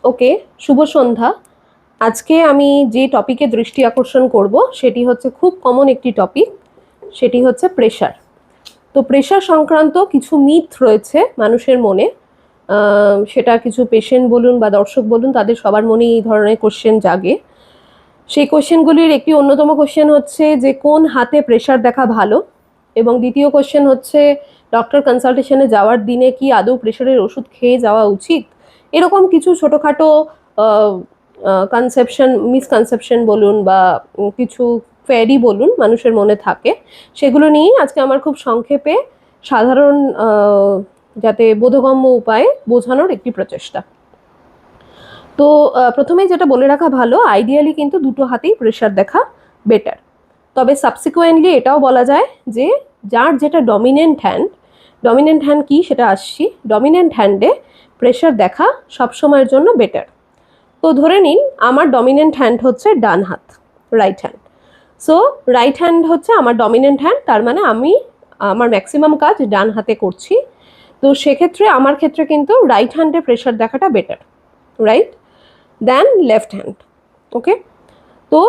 ওকে, শুভ সন্ধ্যা। আজকে আমি যে টপিকে দৃষ্টি আকর্ষণ করব সেটি হচ্ছে খুব কমন একটি টপিক, সেটি হচ্ছে প্রেশার। তো প্রেশার সংক্রান্ত কিছু মিথ রয়েছে মানুষের মনে। সেটা কিছু পেশেন্ট বলুন বা দর্শক বলুন, তাদের সবার মনে এই ধরনের কোশ্চেন জাগে। সেই কোশ্চেনগুলির একটি অন্যতম কোশ্চেন হচ্ছে যে কোন হাতে প্রেশার দেখা ভালো, এবং দ্বিতীয় কোশ্চেন হচ্ছে ডক্টর কনসালটেশনে যাওয়ার দিনে কি আদৌ প্রেশারের ওষুধ খেয়ে যাওয়া উচিত। এরকম কিছু ছোটোখাটো কনসেপশন, মিসকনসেপশন বলুন বা কিছু কোয়েরি বলুন মানুষের মনে থাকে। সেগুলো নিয়েই আজকে আমার খুব সংক্ষেপে সাধারণ যাতে বোধগম্য উপায়ে বোঝানোর একটি প্রচেষ্টা। তো প্রথমেই যেটা বলে রাখা ভালো, আইডিয়ালি কিন্তু দুটো হাতেই প্রেশার দেখা বেটার। তবে সাবসিকুয়েন্টলি এটাও বলা যায় যে যার যেটা ডমিনেন্ট হ্যান্ড কি সেটা আসছি, ডমিনেন্ট হ্যান্ডে প্রেশার দেখা সবসময়ের জন্য বেটার। তো ধরে নিন আমার ডমিনেন্ট হ্যান্ড হচ্ছে ডান হাত, right hand. So right hand হচ্ছে আমার ডমিনেন্ট হ্যান্ড, তার মানে আমি আমার ম্যাক্সিমাম কাজ ডান হাতে করছি। তো সেক্ষেত্রে আমার ক্ষেত্রে কিন্তু রাইট হ্যান্ডে প্রেশার দেখাটা বেটার, রাইট, দেন লেফট হ্যান্ড। ওকে, তো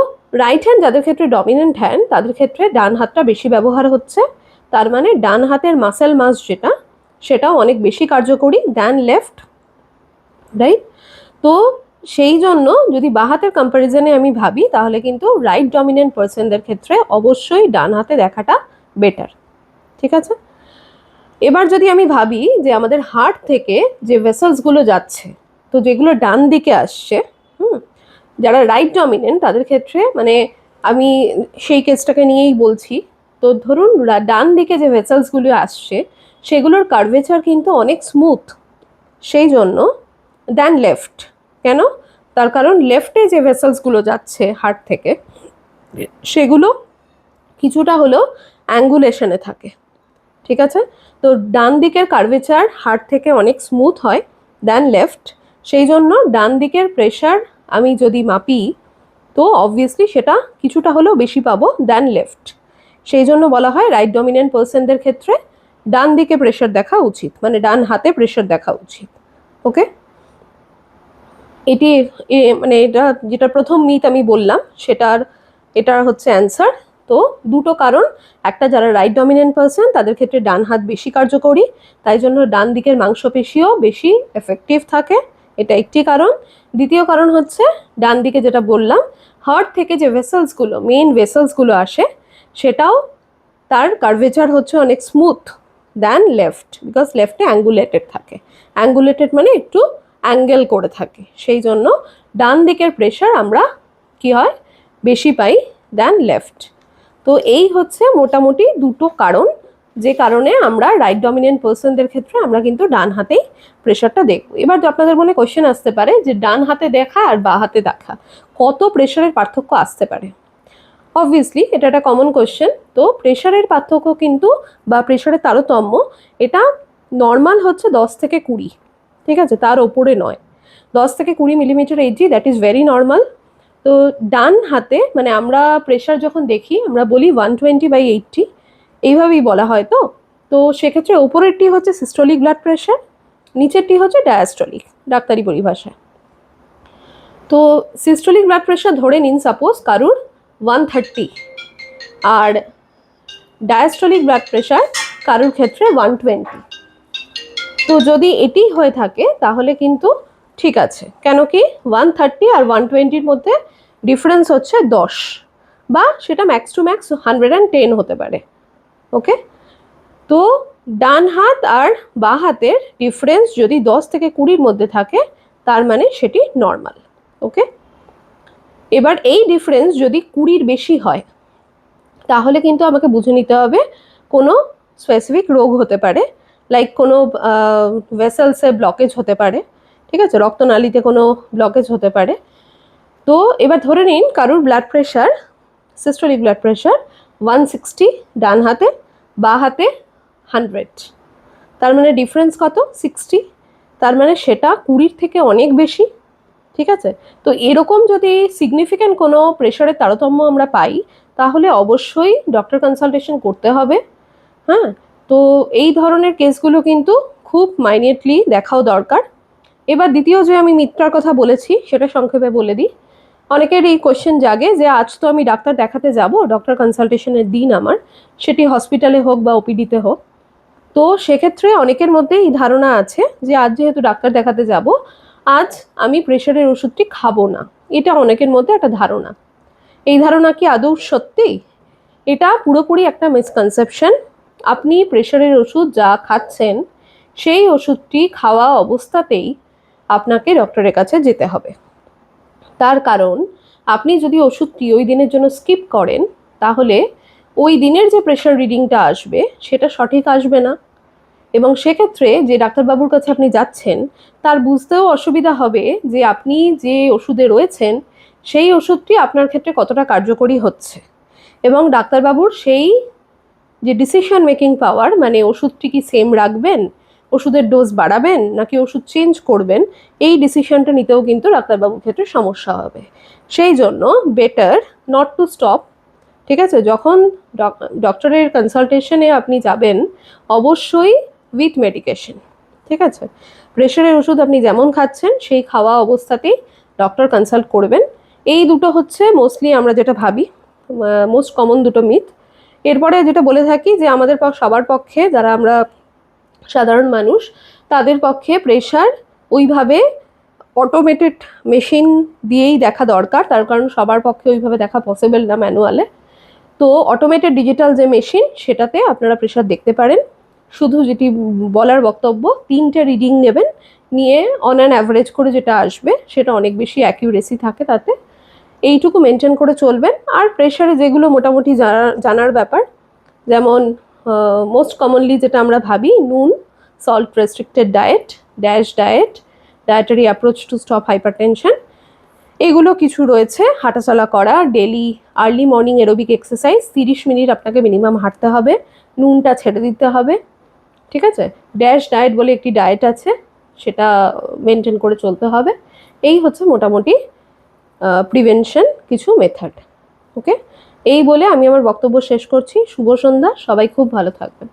রাইট হ্যান্ড যাদের ক্ষেত্রে ডমিনেন্ট হ্যান্ড তাদের ক্ষেত্রে ডান হাতটা বেশি ব্যবহার হচ্ছে, তার মানে ডান হাতের মাসেল মাস যেটা সেটাও অনেক বেশি কার্যকরী দেন লেফট, রাইট। তো সেই জন্য যদি বাঁ হাতের কম্প্যারিজনে আমি ভাবি তাহলে কিন্তু রাইট ডমিনেন্ট পার্সনদের ক্ষেত্রে অবশ্যই ডান হাতে দেখাটা বেটার, ঠিক আছে। এবার যদি আমি ভাবি যে আমাদের হার্ট থেকে যে ভেসেলসগুলো যাচ্ছে, তো যেগুলো ডান দিকে আসছে, যারা রাইট ডমিনেন্ট তাদের ক্ষেত্রে মানে আমি সেই কেসটাকে নিয়েই বলছি। তো ধরুন ডান দিকে যে ভেসেলসগুলো আসছে সেগুলোর কার্ভেচার কিন্তু অনেক স্মুথ, সেই জন্য দেন লেফট। কেন? তার কারণ লেফটে যে ভেসেলসগুলো যাচ্ছে হার্ট থেকে সেগুলো কিছুটা হলেও অ্যাঙ্গুলেশনে থাকে, ঠিক আছে। তো ডান দিকের কার্ভেচার হার্ট থেকে অনেক স্মুথ হয় দেন লেফট, সেই জন্য ডান দিকের প্রেশার আমি যদি মাপি তো অবভিয়াসলি সেটা কিছুটা হলেও বেশি পাবো দেন লেফট। সেই জন্য বলা হয় রাইট ডমিনেন্ট পার্সনদের ক্ষেত্রে ডান দিকে প্রেশার দেখা উচিত, মানে ডান হাতে প্রেশার দেখা উচিত। ওকে, এটি মানে এটা যেটা প্রথম মিথ আমি বললাম এটার হচ্ছে অ্যান্সার। তো দুটো কারণ, একটা যারা রাইট ডমিনেন্ট পার্সন তাদের ক্ষেত্রে ডান হাত বেশি কার্যকরী, তাই জন্য ডান দিকের মাংসপেশিও বেশি এফেক্টিভ থাকে, এটা একটি কারণ। দ্বিতীয় কারণ হচ্ছে ডান দিকে যেটা বললাম, হার্ট থেকে যে ভেসেলসগুলো মেইন ভেসেলসগুলো আসে সেটাও তার কার্ভেচার হচ্ছে অনেক স্মুথ দেন লেফট, বিকজ লেফটে অ্যাঙ্গুলেটেড থাকে। অ্যাঙ্গুলেটেড মানে একটু অ্যাঙ্গেল করে থাকে, সেই জন্য ডান দিকের প্রেশার আমরা কি হয় বেশি পাই দেন লেফট। তো এই হচ্ছে মোটামুটি দুটো কারণ যে কারণে আমরা রাইট ডমিনেন্ট পার্সনদের ক্ষেত্রে আমরা কিন্তু ডান হাতেই প্রেশারটা দেখব। এবার আপনাদের মনে কোয়েশ্চেন আসতে পারে যে ডান হাতে দেখা আর বাঁ হাতে দেখা কত প্রেশারের পার্থক্য আসতে পারে। অবভিয়াসলি এটা একটা কমন কোয়েশ্চেন। তো প্রেশারের পার্থক্য কিন্তু বা প্রেশারের তারতম্য এটা নর্মাল হচ্ছে 10 থেকে 20, ঠিক আছে, তার ওপরে নয়। 10 থেকে 20 millimetre Hg, that is very normal. তো ডান হাতে মানে আমরা প্রেশার যখন দেখি আমরা বলি 120/80, এইভাবেই বলা হয়। তো তো সেক্ষেত্রে ওপরেরটি হচ্ছে সিস্টোলিক ব্লাড প্রেশার, নিচেরটি হচ্ছে ডায়াস্টোলিক ডাক্তারি পরিভাষায়। তো সিস্টোলিক ব্লাড প্রেশার ধরে নিন সাপোজ কারুর 130, আর ডায়াস্টোলিক ব্লাড প্রেশার কারুর ক্ষেত্রে 120। তো যদি এটি হয়ে থাকে তাহলে কিন্তু ঠিক আছে, কেন কি 130 আর 120-র মধ্যে ডিফারেন্স হচ্ছে 10, বা সেটা ম্যাক্স টু ম্যাক্স 110 হতে পারে। ওকে, তো ডান হাত আর বাঁ হাতের ডিফারেন্স যদি 10 থেকে 20-র মধ্যে থাকে তার মানে সেটি নর্মাল। ওকে, এবার এই ডিফারেন্স যদি 20-র বেশি হয় তাহলে কিন্তু আমাকে বুঝে নিতে হবে কোনো স্পেসিফিক রোগ হতে পারে, লাইক কোনো ভেসেলসে ব্লকেজ হতে পারে, ঠিক আছে, রক্তনালীতে কোনো ব্লকেজ হতে পারে। তো এবার ধরে নিন কারুর blood pressure, systolic blood pressure 160 ডান হাতে, বাঁ হাতে 100, তার মানে ডিফারেন্স কত 60, তার মানে সেটা 20-র থেকে অনেক বেশি, ঠিক আছে। তো এরকম যদি সিগনিফিক্যান্ট কোনো প্রেশারের তারতম্য আমরা পাই তাহলে অবশ্যই ডক্টর কনসালটেশন করতে হবে। হ্যাঁ, তো এই ধরনের কেসগুলো কিন্তু খুব মাইনিউটলি দেখাও দরকার। এবার দ্বিতীয় যে আমি মিথটার কথা বলেছি সেটা সংক্ষেপে বলে দিই। অনেকের এই কোয়েশ্চেন জাগে যে আজ তো আমি ডাক্তার দেখাতে যাব, ডক্টর কনসালটেশনের দিন আমার, সেটি হসপিটালে হোক বা ওপিডিতে হোক। তো সেক্ষেত্রে অনেকের মধ্যে এই ধারণা আছে যে আজ যেহেতু ডাক্তার দেখাতে যাব, আজ আমি প্রেশারের ওষুধটি খাবো না। এটা অনেকের মধ্যে একটা ধারণা। এই ধারণা কি আদৌ সত্যি? এটা পুরোপুরি একটা মিসকনসেপশন। আপনি প্রেশারের ওষুধ যা খাচ্ছেন সেই ওষুধটি খাওয়া অবস্থাতেই আপনাকে ডক্টরের কাছে যেতে হবে। তার কারণ আপনি যদি ওষুধটি ওই দিনের জন্য স্কিপ করেন তাহলে ওই দিনের যে প্রেশার রিডিংটা আসবে সেটা সঠিক আসবে না, এবং সেক্ষেত্রে যে ডাক্তারবাবুর কাছে আপনি যাচ্ছেন তার বুঝতেও অসুবিধা হবে যে আপনি যে ওষুধে রয়েছেন সেই ওষুধটি আপনার ক্ষেত্রে কতটা কার্যকরী হচ্ছে, এবং ডাক্তারবাবুর সেই যে ডিসিশন মেকিং পাওয়ার, মানে ওষুধটি কি সেম রাখবেন, ওষুধের ডোজ বাড়াবেন নাকি ওষুধ চেঞ্জ করবেন, এই ডিসিশনটা নিতেও কিন্তু ডাক্তারবাবুর ক্ষেত্রে সমস্যা হবে। সেই জন্য বেটার নট টু স্টপ। ঠিক আছে, যখন ডক্টরের কনসালটেশনে আপনি যাবেন অবশ্যই উইথ মেডিকেশন। ঠিক আছে, প্রেশারের ওষুধ আপনি যেমন খাচ্ছেন সেই খাওয়া অবস্থাতেই ডক্টর কনসাল্ট করবেন। এই দুটো হচ্ছে মোস্টলি আমরা যেটা ভাবি মোস্ট কমন দুটো মিথ। এরপরে যেটা বলে থাকি যে আমাদের সবার পক্ষে, যারা আমরা সাধারণ মানুষ তাদের পক্ষে প্রেশার ওইভাবে অটোমেটেড মেশিন দিয়েই দেখা দরকার, তার কারণ সবার পক্ষে ওইভাবে দেখা পসিবল না ম্যানুয়ালে। তো অটোমেটেড ডিজিটাল যে মেশিন সেটাতে আপনারা প্রেশার দেখতে পারেন। শুধু যেটি বলার বক্তব্য, 3টে রিডিং নেবেন, নিয়ে অন অ্যান অ্যাভারেজ করে যেটা আসবে সেটা অনেক বেশি অ্যাকিউরেসি থাকে তাতে। এইটুকু মেনটেন করে চলবেন। আর প্রেশারে যেগুলো মোটামুটি জানার ব্যাপার, যেমন মোস্ট কমনলি যেটা আমরা ভাবি নুন, salt restricted diet, dash diet, dietary approach to stop hypertension, এগুলো কিছু রয়েছে। হাঁটাচলা করা, daily early morning aerobic exercise, 30 minute আপনাকে মিনিমাম হাঁটতে হবে, নুনটা ছেড়ে দিতে হবে। ঠিক আছে, ড্যাশ ডায়েট বলে একটি ডায়েট আছে, সেটা মেনটেন করে চলতে হবে। এই হচ্ছে মোটামুটি প্রিভেনশন কিছু মেথড। ওকে, এই বলে আমি আমার বক্তব্য শেষ করছি। শুভ সন্ধ্যা, সবাই খুব ভালো থাকবেন।